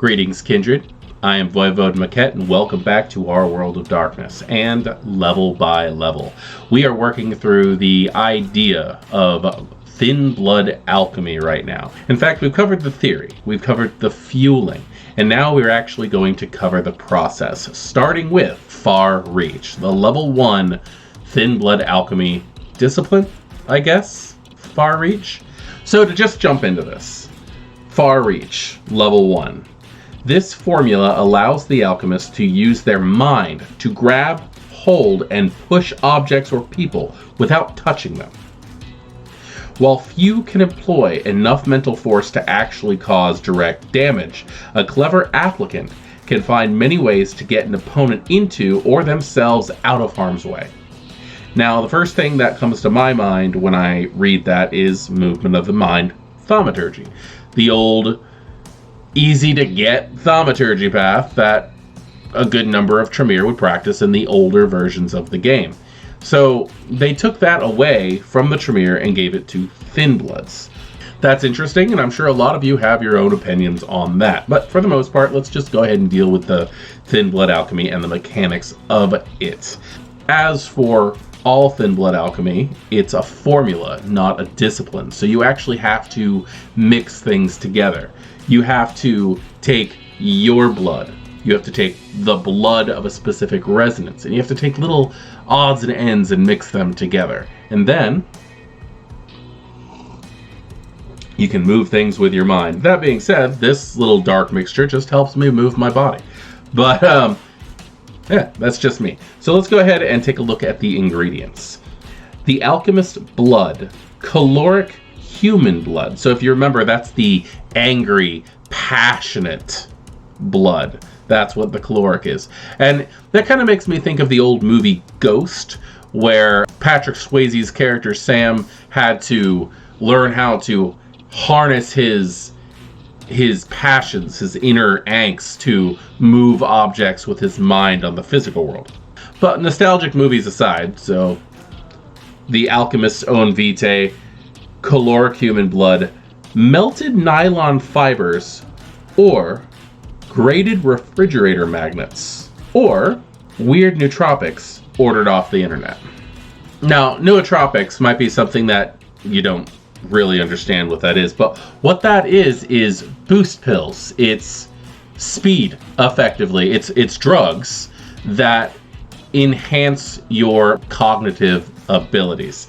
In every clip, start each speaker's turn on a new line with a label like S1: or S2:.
S1: Greetings, Kindred. I am Voivode Maquette, and welcome back to our World of Darkness. And level by level, we are working through the idea of Thin-Blood Alchemy right now. In fact, we've covered the theory, we've covered the fueling, and now we're actually going to cover the process, starting with Far Reach, the level 1 Thin-Blood Alchemy discipline, I guess? Far Reach? So to just jump into this, Far Reach, level 1. This formula allows the alchemist to use their mind to grab, hold, and push objects or people without touching them. While few can employ enough mental force to actually cause direct damage, a clever applicant can find many ways to get an opponent into or themselves out of harm's way. Now, the first thing that comes to my mind when I read that is movement of the mind thaumaturgy. The old easy to get thaumaturgy path that a good number of Tremere would practice in the older versions of the game. So they took that away from the Tremere and gave it to Thin-Bloods. That's interesting, and I'm sure a lot of you have your own opinions on that. But for the most part, let's just go ahead and deal with the Thin-Blood Alchemy and the mechanics of it. As for all Thin-Blood Alchemy, it's a formula, not a discipline. So you actually have to mix things together. You have to take your blood. You have to take the blood of a specific resonance. And you have to take little odds and ends and mix them together. And then you can move things with your mind. That being said, this little dark mixture just helps me move my body. But, yeah, that's just me. So let's go ahead and take a look at the ingredients. The alchemist blood, caloric human blood. So if you remember, that's the angry, passionate blood. That's what the caloric is. And that kind of makes me think of the old movie Ghost, where Patrick Swayze's character Sam had to learn how to harness his passions, his inner angst to move objects with his mind on the physical world. But nostalgic movies aside, so the alchemist's own vitae, caloric human blood, melted nylon fibers, or graded refrigerator magnets, or weird nootropics ordered off the internet. Now, nootropics might be something that you don't really understand what that is, but what that is boost pills. It's speed, effectively. It's drugs that enhance your cognitive abilities.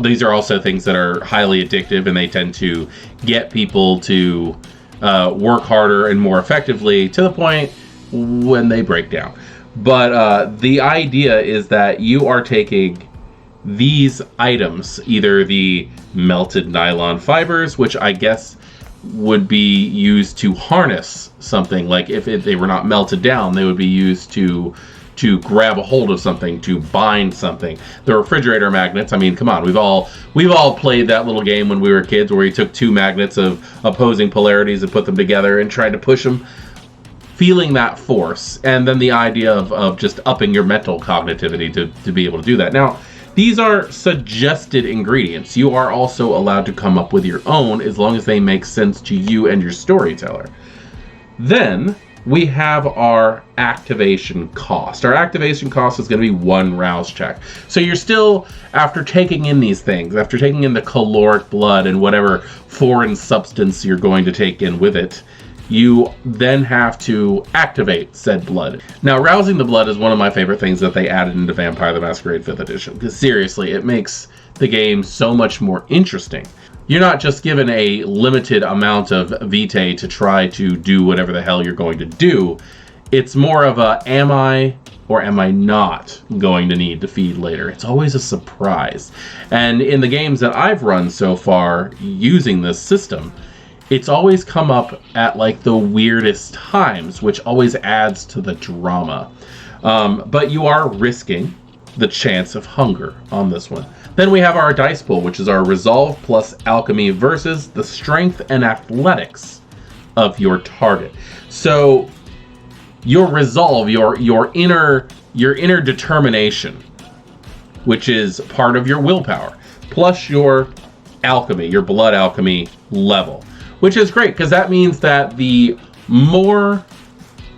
S1: These are also things that are highly addictive, and they tend to get people to work harder and more effectively to the point when they break down. But the idea is that you are taking these items, either the melted nylon fibers, which I guess would be used to harness something, like if they were not melted down, they would be used to grab a hold of something, to bind something. The refrigerator magnets, I mean, come on, we've all played that little game when we were kids where you took two magnets of opposing polarities and put them together and tried to push them, feeling that force, and then the idea of just upping your mental cognitivity to be able to do that. Now, these are suggested ingredients. You are also allowed to come up with your own as long as they make sense to you and your storyteller. Then we have our activation cost. Our activation cost is going to be 1 rouse check. So you're still, after taking in these things, after taking in the caloric blood and whatever foreign substance you're going to take in with it, you then have to activate said blood. Now, rousing the blood is one of my favorite things that they added into Vampire the Masquerade 5th edition, because seriously, it makes the game so much more interesting. You're not just given a limited amount of vitae to try to do whatever the hell you're going to do. It's more of a, am I or am I not going to need to feed later? It's always a surprise. And in the games that I've run so far using this system, it's always come up at like the weirdest times, which always adds to the drama. But you are risking the chance of hunger on this one. Then we have our dice pool, which is our resolve plus alchemy versus the strength and athletics of your target. So your resolve, your inner determination, which is part of your willpower, plus your alchemy, your blood alchemy level, which is great because that means that the more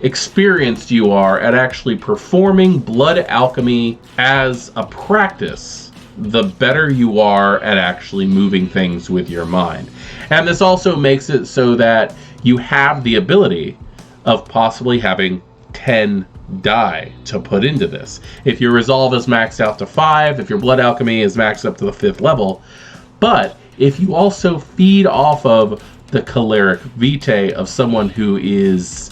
S1: experienced you are at actually performing blood alchemy as a practice, the better you are at actually moving things with your mind. And this also makes it so that you have the ability of possibly having 10 die to put into this. If your resolve is maxed out to 5, if your blood alchemy is maxed up to the 5th level, but if you also feed off of the choleric vitae of someone who is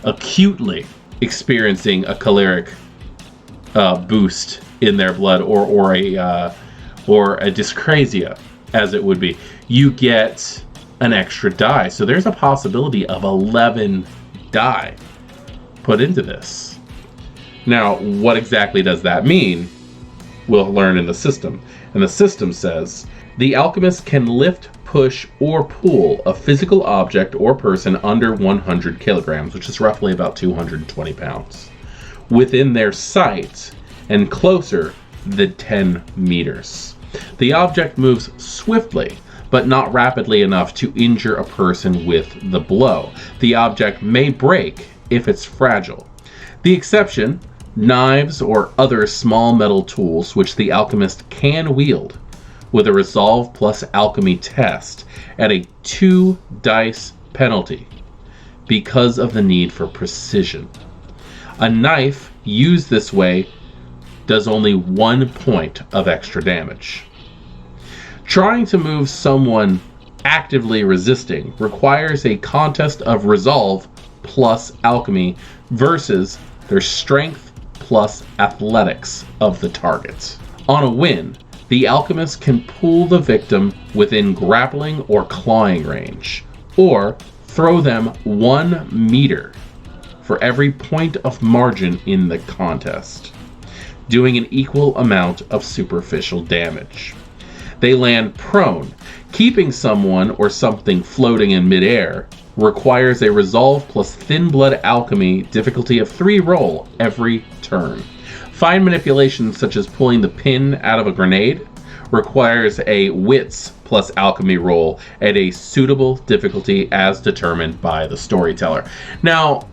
S1: acutely experiencing a choleric boost in their blood, or a dyscrasia, as it would be, you get an extra die. So there's a possibility of 11 die put into this. Now, what exactly does that mean? We'll learn in the system. And the system says, the alchemist can lift, push, or pull a physical object or person under 100 kilograms, which is roughly about 220 pounds, within their sight and closer than 10 meters. The object moves swiftly, but not rapidly enough to injure a person with the blow. The object may break if it's fragile. The exception, knives or other small metal tools which the alchemist can wield with a resolve plus alchemy test at a 2 dice penalty because of the need for precision. A knife used this way does only 1 point of extra damage. Trying to move someone actively resisting requires a contest of resolve plus alchemy versus their strength plus athletics of the target. On a win, the alchemist can pull the victim within grappling or clawing range, or throw them 1 meter for every point of margin in the contest, doing an equal amount of superficial damage. They land prone. Keeping someone or something floating in midair requires a resolve plus Thin-Blood Alchemy difficulty of 3 roll every turn. Fine manipulations such as pulling the pin out of a grenade requires a wits plus alchemy roll at a suitable difficulty as determined by the storyteller. Now,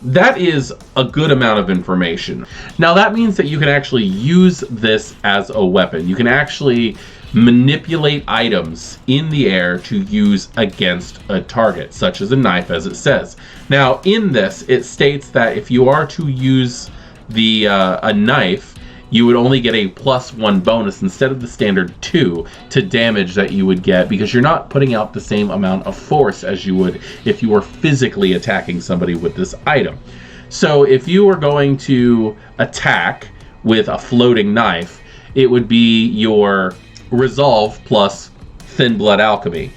S1: that is a good amount of information. Now, that means that you can actually use this as a weapon. You can actually manipulate items in the air to use against a target, such as a knife, as it says. Now, in this, it states that if you are to use a knife, you would only get a +1 bonus instead of the standard 2 to damage that you would get, because you're not putting out the same amount of force as you would if you were physically attacking somebody with this item. So if you were going to attack with a floating knife, it would be your resolve plus Thin-Blood Alchemy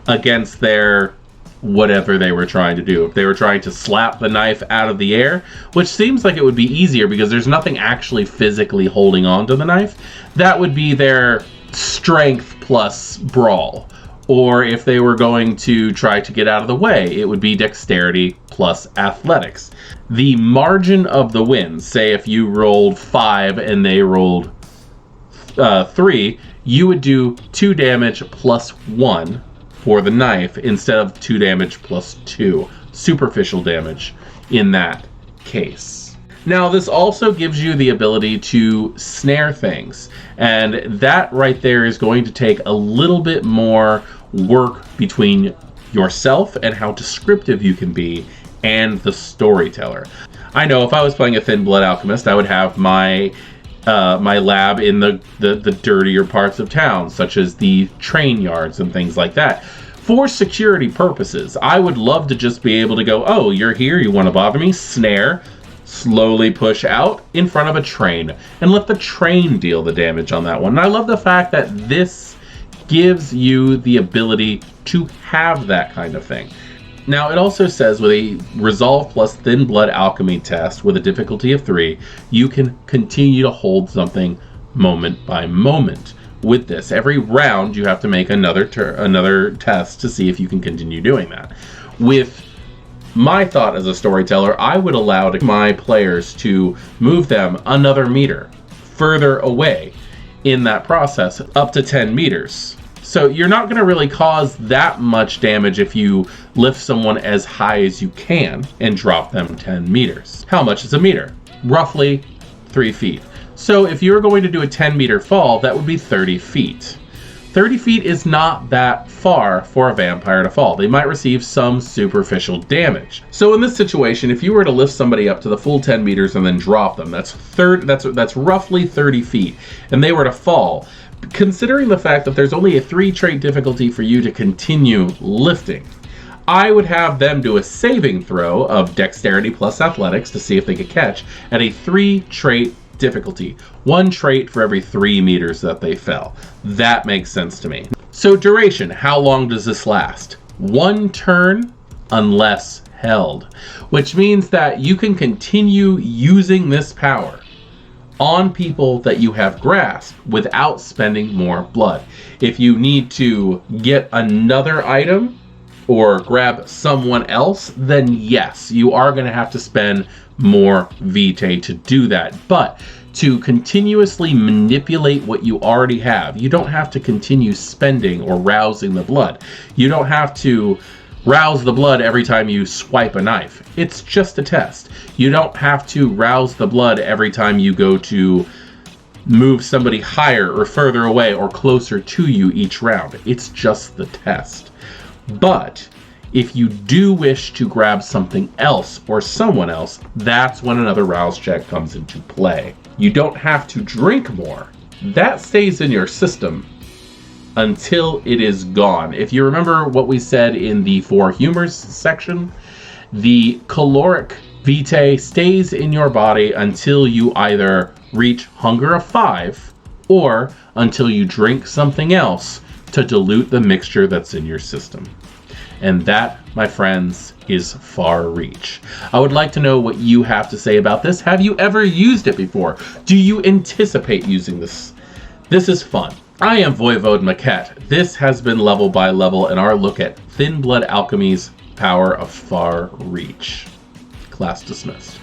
S1: against their whatever they were trying to do. If they were trying to slap the knife out of the air, which seems like it would be easier because there's nothing actually physically holding on to the knife, that would be their strength plus brawl. Or if they were going to try to get out of the way, it would be dexterity plus athletics. The margin of the win, say if you rolled 5 and they rolled 3, you would do 2 damage plus 1 for the knife instead of 2 damage plus 2 superficial damage in that case. Now, this also gives you the ability to snare things, and that right there is going to take a little bit more work between yourself and how descriptive you can be and the storyteller. I know if I was playing a Thin-Blood Alchemist, I would have my lab in the dirtier parts of town, such as the train yards and things like that. For security purposes, I would love to just be able to go, oh, you're here, you want to bother me? Snare, slowly push out in front of a train, and let the train deal the damage on that one. And I love the fact that this gives you the ability to have that kind of thing. Now, it also says with a resolve plus Thin-Blood Alchemy test with a difficulty of 3, you can continue to hold something moment by moment. With this, every round you have to make another test to see if you can continue doing that. With my thought as a storyteller, I would allow my players to move them another meter further away in that process, up to 10 meters. So you're not going to really cause that much damage if you lift someone as high as you can and drop them 10 meters. How much is a meter? Roughly 3 feet. So if you're going to do a 10-meter fall, that would be 30 feet. 30 feet is not that far for a vampire to fall. They might receive some superficial damage. So in this situation, if you were to lift somebody up to the full 10 meters and then drop them, that's roughly 30 feet, and they were to fall, considering the fact that there's only a 3 trait difficulty for you to continue lifting, I would have them do a saving throw of dexterity plus athletics to see if they could catch at a 3 trait difficulty. 1 trait for every 3 meters that they fell. That makes sense to me. So duration, how long does this last? 1 turn unless held, which means that you can continue using this power on people that you have grasped without spending more blood. If you need to get another item or grab someone else, then yes, you are going to have to spend more vitae to do that. But to continuously manipulate what you already have, you don't have to continue spending or rousing the blood. You don't have to rouse the blood every time you swipe a knife. It's just a test. You don't have to rouse the blood every time you go to move somebody higher or further away or closer to you each round. It's just the test. But if you do wish to grab something else or someone else, that's when another rouse check comes into play. You don't have to drink more. That stays in your system until it is gone. If you remember what we said in the 4 humors section, the caloric vitae stays in your body until you either reach hunger of 5 or until you drink something else to dilute the mixture that's in your system. And that, my friends, is far reach. I would like to know what you have to say about this. Have you ever used it before? Do you anticipate using this? This is fun. I am Voivode Maquette. This has been Level by Level and our look at Thin-Blood Alchemy's power of far reach. Class dismissed.